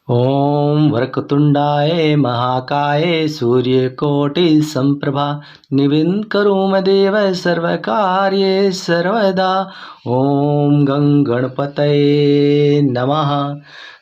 ओम वक्रतुंडाय महाकाय सूर्यकोटि संप्रभा निविन करोम देव सर्वकार्ये सर्वदा। ओम गं गणपतये नमः।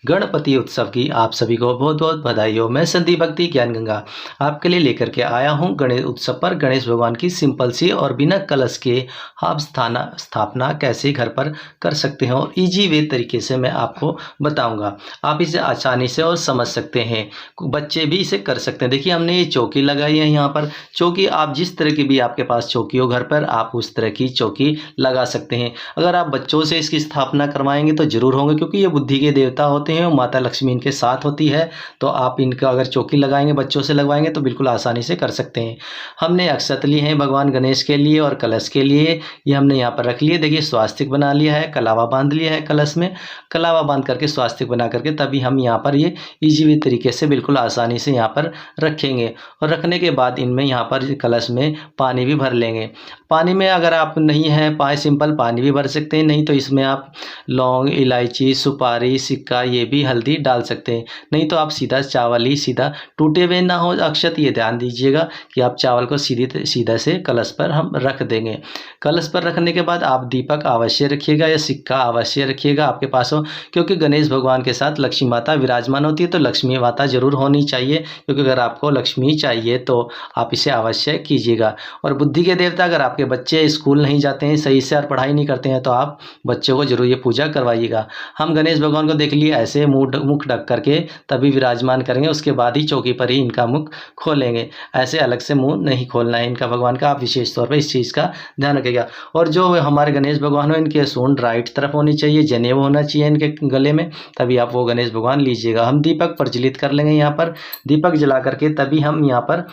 गणपति उत्सव की आप सभी को बहुत बहुत बधाई हो। मैं संदीप भक्ति ज्ञान गंगा आपके लिए लेकर के आया हूँ गणेश उत्सव पर गणेश भगवान की सिंपल सी और बिना कलश के आप स्थापना कैसे घर पर कर सकते हैं और इजी वे तरीके से मैं आपको बताऊंगा। आप इसे आसानी से और समझ सकते हैं, बच्चे भी इसे कर सकते हैं। देखिए हमने ये चौकी लगाई है। यहाँ पर चौकी आप जिस तरह की भी आपके पास चौकी हो घर पर, आप उस तरह की चौकी लगा सकते हैं। अगर आप बच्चों से इसकी स्थापना करवाएंगे तो जरूर होंगे, क्योंकि ये बुद्धि के देवता होते हैं और माता लक्ष्मी इनके साथ होती है। तो आप इनका अगर चौकी लगाएंगे, बच्चों से लगवाएंगे तो बिल्कुल आसानी से कर सकते हैं। हमने अक्षत लिए हैं भगवान गणेश के लिए और कलश के लिए, ये हमने यहाँ पर रख लिए। देखिए स्वास्तिक बना लिया है, कलावा बांध लिया है कलश में, कलावा बांध करके स्वास्तिक बना करके तभी हम यहाँ पर ये इजीली तरीके से बिल्कुल आसानी से यहाँ पर रखेंगे। और रखने के बाद इनमें यहाँ पर कलश में पानी भी भर लेंगे। पानी में अगर आप नहीं है सिंपल पानी भी भर सकते हैं, नहीं तो इसमें आप लौंग, इलायची, सुपारी, सिक्का, ये भी हल्दी डाल सकते हैं। नहीं तो आप सीधा चावल ही सीधा टूटे हुए ना हो अक्षत, ये ध्यान दीजिएगा कि आप चावल को सीधा से कलश पर हम रख देंगे। कलश पर रखने के बाद आप दीपक अवश्य रखिएगा या सिक्का अवश्य रखिएगा आपके पास हो, क्योंकि गणेश भगवान के साथ लक्ष्मी माता विराजमान होती है, तो लक्ष्मी माता जरूर होनी चाहिए। क्योंकि अगर आपको लक्ष्मी चाहिए तो आप इसे अवश्य कीजिएगा। और बुद्धि के देवता, अगर आपके बच्चे स्कूल नहीं जाते हैं सही से और पढ़ाई नहीं करते हैं तो आप बच्चों को जरूर ये पूजा करवाइएगा। हम गणेश भगवान को देख लिए ऐसे मुख ढक करके तभी विराजमान करेंगे, उसके बाद ही चौकी पर ही इनका मुख खोलेंगे। ऐसे अलग से मुंह नहीं खोलना है इनका भगवान का। आप विशेष तौर पर इस चीज़ का ध्यान रखिएगा। और जो हमारे गणेश भगवान हो, इनके सूंड राइट तरफ होनी चाहिए, जनेऊ होना चाहिए इनके गले में, तभी आप वो गणेश भगवान लीजिएगा। हम दीपक प्रज्वलित कर लेंगे यहाँ पर, दीपक जला करके तभी हम यहाँ पर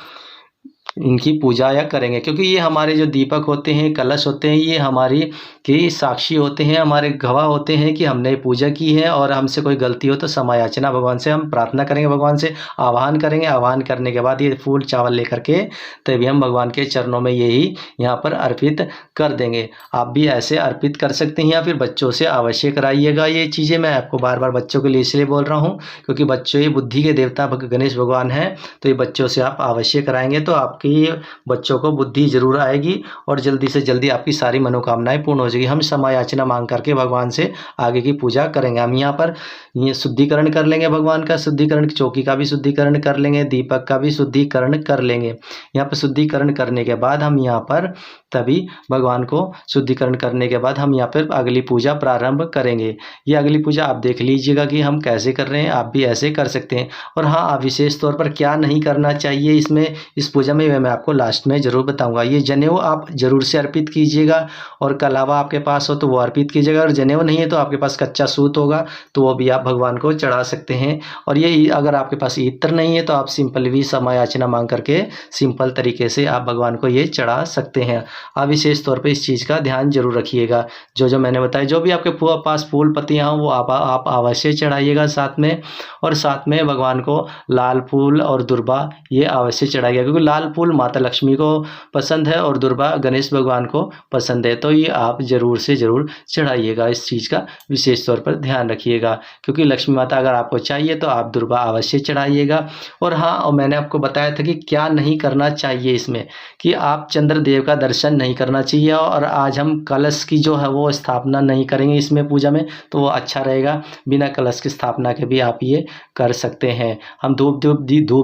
इनकी पूजा या करेंगे। क्योंकि ये हमारे जो दीपक होते हैं, कलश होते हैं, ये हमारी की साक्षी होते हैं, हमारे गवाह होते हैं कि हमने पूजा की है। और हमसे कोई गलती हो तो समय याचना भगवान से हम प्रार्थना करेंगे, भगवान से आह्वान करेंगे। आह्वान करने के बाद ये फूल चावल लेकर के तभी हम भगवान के चरणों में यही यहाँ पर अर्पित कर देंगे। आप भी ऐसे अर्पित कर सकते हैं या फिर बच्चों से अवश्य कराइएगा। ये चीज़ें मैं आपको बार बार बच्चों के लिए इसलिए बोल रहा हूँ क्योंकि बच्चों ये बुद्धि के देवता गणेश भगवान हैं, तो ये बच्चों से आप अवश्य कराएंगे तो आपकी बच्चों को बुद्धि जरूर आएगी और जल्दी से जल्दी आपकी सारी मनोकामनाएं पूर्ण हो जाएगी। हम क्षमा याचना मांग करके भगवान से आगे की पूजा करेंगे। हम यहाँ पर ये शुद्धिकरण कर लेंगे, भगवान का शुद्धिकरण, चौकी का भी शुद्धिकरण कर लेंगे, दीपक का भी शुद्धिकरण कर लेंगे। यहाँ पर शुद्धिकरण करने के बाद हम यहाँ पर तभी भगवान को शुद्धिकरण करने के बाद हम यहाँ पर अगली पूजा प्रारंभ करेंगे। ये अगली पूजा आप देख लीजिएगा कि हम कैसे कर रहे हैं, आप भी ऐसे कर सकते हैं। और हाँ, आप विशेष तौर पर क्या नहीं करना चाहिए इसमें, इस पूजा में मैं आपको लास्ट में ज़रूर बताऊंगा। ये जनेऊ आप जरूर से अर्पित कीजिएगा, और कलावा आपके पास हो तो वो अर्पित कीजिएगा। और जनेऊ नहीं है तो आपके पास कच्चा सूत होगा तो वो भी आप भगवान को चढ़ा सकते हैं। और ये अगर आपके पास इत्र नहीं है तो आप सिंपल भी समय याचना मांग करके सिंपल तरीके से आप भगवान को ये चढ़ा सकते हैं। आप विशेष तौर पे इस चीज़ का ध्यान जरूर रखिएगा। जो जो मैंने बताया, जो भी आपके पास फूल पत्तियाँ हों वो आप अवश्य चढ़ाइएगा साथ में। और साथ में भगवान को लाल फूल और दुर्बा ये अवश्य चढ़ाइएगा, क्योंकि लाल फूल माता लक्ष्मी को पसंद है और दुर्बा गणेश भगवान को पसंद है। तो ये आप ज़रूर से ज़रूर चढ़ाइएगा, इस चीज़ का विशेष तौर पर ध्यान रखिएगा। क्योंकि लक्ष्मी माता अगर आपको चाहिए तो आप दुर्बा अवश्य चढ़ाइएगा। और हाँ, और मैंने आपको बताया था कि क्या नहीं करना चाहिए इसमें, कि आप चंद्रदेव का दर्शन नहीं करना चाहिए। और आज हम कलश की जो है वो स्थापना नहीं करेंगे इसमें पूजा में, तो वो अच्छा रहेगा। बिना कलश की स्थापना के भी आप ये कर सकते हैं। हम धूप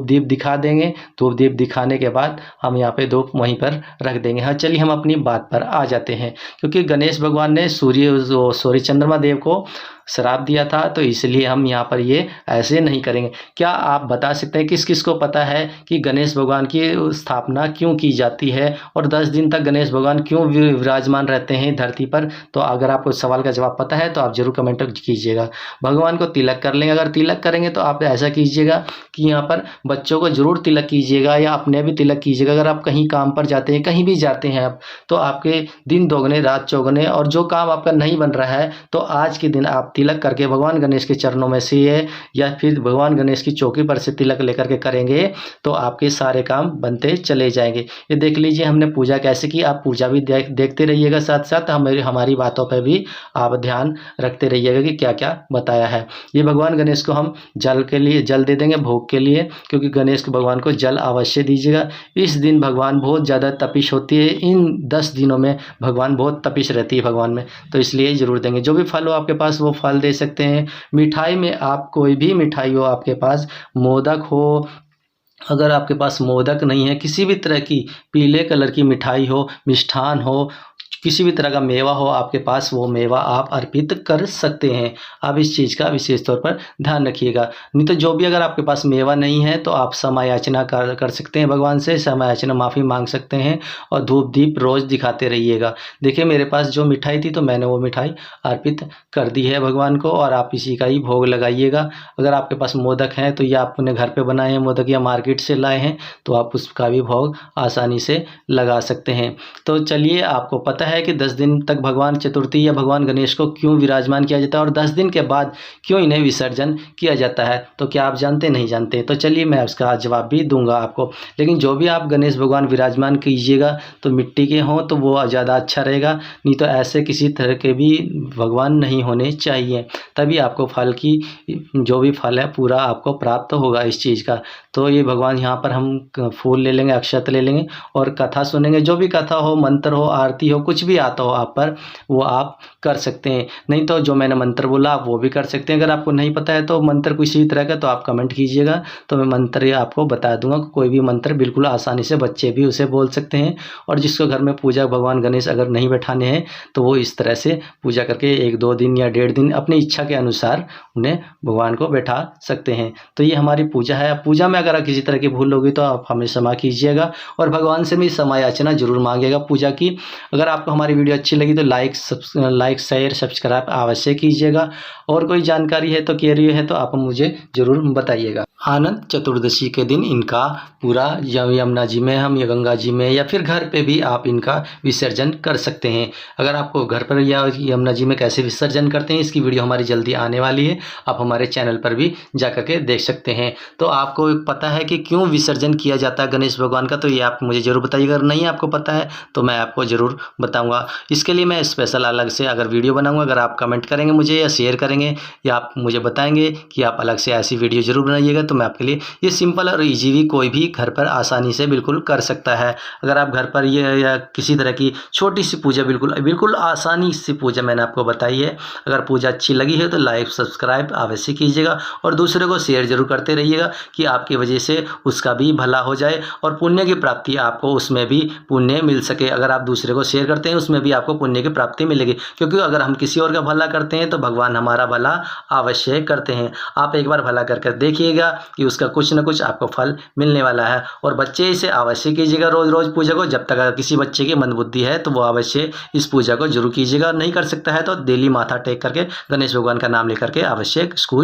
दीप दिखा देंगे। धूप दीप दिखाने के बाद हम यहाँ पे धूप वहीं पर रख देंगे। हाँ, चलिए हम अपनी बात पर आ जाते हैं। क्योंकि गणेश भगवान ने चंद्रमा देव को श्राप दिया था, तो इसलिए हम यहाँ पर ये ऐसे नहीं करेंगे। क्या आप बता सकते हैं किस किस को पता है कि गणेश भगवान की स्थापना क्यों की जाती है और 10 दिन तक गणेश भगवान क्यों विराजमान रहते हैं धरती पर? तो अगर आपको इस सवाल का जवाब पता है तो आप जरूर कमेंट कीजिएगा। भगवान को तिलक कर लेंगे। अगर तिलक करेंगे तो आप ऐसा कीजिएगा कि यहाँ पर बच्चों को जरूर तिलक कीजिएगा या अपने भी तिलक कीजिएगा। अगर आप कहीं काम पर जाते हैं, कहीं भी जाते हैं आप, तो आपके दिन दोगुने रात चौगुने, और जो काम आपका नहीं बन रहा है तो आज के दिन आप तिलक करके भगवान गणेश के चरणों में से या फिर भगवान गणेश की चौकी पर से तिलक लेकर के करेंगे तो आपके सारे काम बनते चले जाएंगे। ये देख लीजिए हमने पूजा कैसे की। आप पूजा भी देखते रहिएगा, साथ साथ हमारी बातों पर भी आप ध्यान रखते रहिएगा कि क्या क्या बताया है। ये भगवान गणेश को हम जल के लिए जल दे देंगे भोग के लिए, क्योंकि गणेश भगवान को जल अवश्य दीजिएगा। इस दिन भगवान बहुत ज़्यादा तपिश होती है, इन 10 दिनों में भगवान बहुत तपिश रहती है भगवान में, तो इसलिए ज़रूर देंगे। जो भी फल हो आपके पास वो फल दे सकते हैं। मिठाई में आप कोई भी मिठाई हो आपके पास, मोदक हो, अगर आपके पास मोदक नहीं है, किसी भी तरह की पीले कलर की मिठाई हो, मिष्ठान हो, किसी भी तरह का मेवा हो आपके पास, वो मेवा आप अर्पित कर सकते हैं। आप इस चीज़ का विशेष तौर पर ध्यान रखिएगा। नहीं तो जो भी अगर आपके पास मेवा नहीं है तो आप क्षमा याचना कर सकते हैं भगवान से, क्षमा याचना माफ़ी मांग सकते हैं और धूप दीप रोज़ दिखाते रहिएगा। देखिए मेरे पास जो मिठाई थी तो मैंने वो मिठाई अर्पित कर दी है भगवान को, और आप इसी का ही भोग लगाइएगा। अगर आपके पास मोदक हैं तो ये आप अपने घर पर बनाए हैं मोदक या मार्केट से लाए हैं तो आप उसका भी भोग आसानी से लगा सकते हैं। तो चलिए, आपको पता है कि 10 दिन तक भगवान चतुर्थी या भगवान गणेश को क्यों विराजमान किया जाता है और 10 दिन के बाद क्यों इन्हें विसर्जन किया जाता है, तो क्या आप जानते नहीं जानते? तो चलिए मैं उसका जवाब भी दूंगा आपको। लेकिन जो भी आप गणेश भगवान विराजमान कीजिएगा तो मिट्टी के हों तो वो ज़्यादा अच्छा रहेगा, नहीं तो ऐसे किसी तरह के भी भगवान नहीं होने चाहिए, तभी आपको फल की जो भी फल है पूरा आपको प्राप्त होगा इस चीज़ का। तो ये भगवान यहाँ पर हम फूल ले लेंगे, अक्षत ले लेंगे और कथा सुनेंगे। जो भी कथा हो, मंत्र हो, आरती हो, कुछ भी आता हो आप पर, वो आप कर सकते हैं। नहीं तो जो मैंने मंत्र बोला आप वो भी कर सकते हैं। अगर आपको नहीं पता है तो मंत्र किसी तरह का तो आप कमेंट कीजिएगा, तो मैं मंत्र आपको बता दूंगा। कोई भी मंत्र बिल्कुल आसानी से बच्चे भी उसे बोल सकते हैं, और जिसको घर में पूजा भगवान गणेश अगर नहीं बैठाने हैं तो वो इस तरह से पूजा करके 1-2 दिन या 1.5 दिन अपनी इच्छा के अनुसार उन्हें भगवान को बैठा सकते हैं। तो ये हमारी पूजा है। पूजा में अगर किसी तरह की भूल होगी तो आप हमें क्षमा कीजिएगा, और भगवान से भी क्षमा याचना जरूर मांगिएगा पूजा की। अगर आपको हमारी वीडियो अच्छी लगी तो लाइक शेयर सब्सक्राइब अवश्य कीजिएगा, और कोई जानकारी है तो क्वेरी है तो आप मुझे ज़रूर बताइएगा। अनंत चतुर्दशी के दिन इनका पूरा यमुना जी में हम या गंगा जी में या फिर घर पे भी आप इनका विसर्जन कर सकते हैं। अगर आपको घर पर या यमुना जी में कैसे विसर्जन करते हैं इसकी वीडियो हमारी जल्दी आने वाली है, आप हमारे चैनल पर भी जा कर के देख सकते हैं। तो आपको पता है कि क्यों विसर्जन किया जाता है गणेश भगवान का, तो ये आप मुझे ज़रूर बताइएगा। अगर नहीं आपको पता है तो मैं आपको ज़रूर बताऊँगा। इसके लिए मैं स्पेशल अलग से अगर वीडियो बनाऊँगा, अगर आप कमेंट करेंगे मुझे या शेयर करेंगे या आप मुझे बताएंगे कि आप अलग से ऐसी वीडियो ज़रूर बनाइएगा, तो मैं आपके लिए ये सिंपल और इजी भी कोई भी घर पर आसानी से बिल्कुल कर सकता है। अगर आप घर पर ये या किसी तरह की छोटी सी पूजा बिल्कुल आसानी से पूजा मैंने आपको बताई है। अगर पूजा अच्छी लगी है तो लाइक सब्सक्राइब अवश्य कीजिएगा, और दूसरे को शेयर जरूर करते रहिएगा कि आपकी वजह से उसका भी भला हो जाए और पुण्य की प्राप्ति आपको उसमें भी पुण्य मिल सके। अगर आप दूसरे को शेयर करते हैं उसमें भी आपको पुण्य की प्राप्ति मिलेगी, क्योंकि अगर हम किसी और का भला करते हैं तो भगवान हमारा भला अवश्य करते हैं। आप एक बार भला करके देखिएगा कि उसका कुछ न कुछ आपको फल मिलने वाला है। और बच्चे इसे अवश्य कीजिएगा रोज रोज पूजा को। जब तक अगर किसी बच्चे की मंदबुद्धि है तो वो अवश्य इस पूजा को जरूर कीजिएगा। नहीं कर सकता है तो डेली माथा टेक करके गणेश भगवान का नाम लेकर के अवश्य स्कूल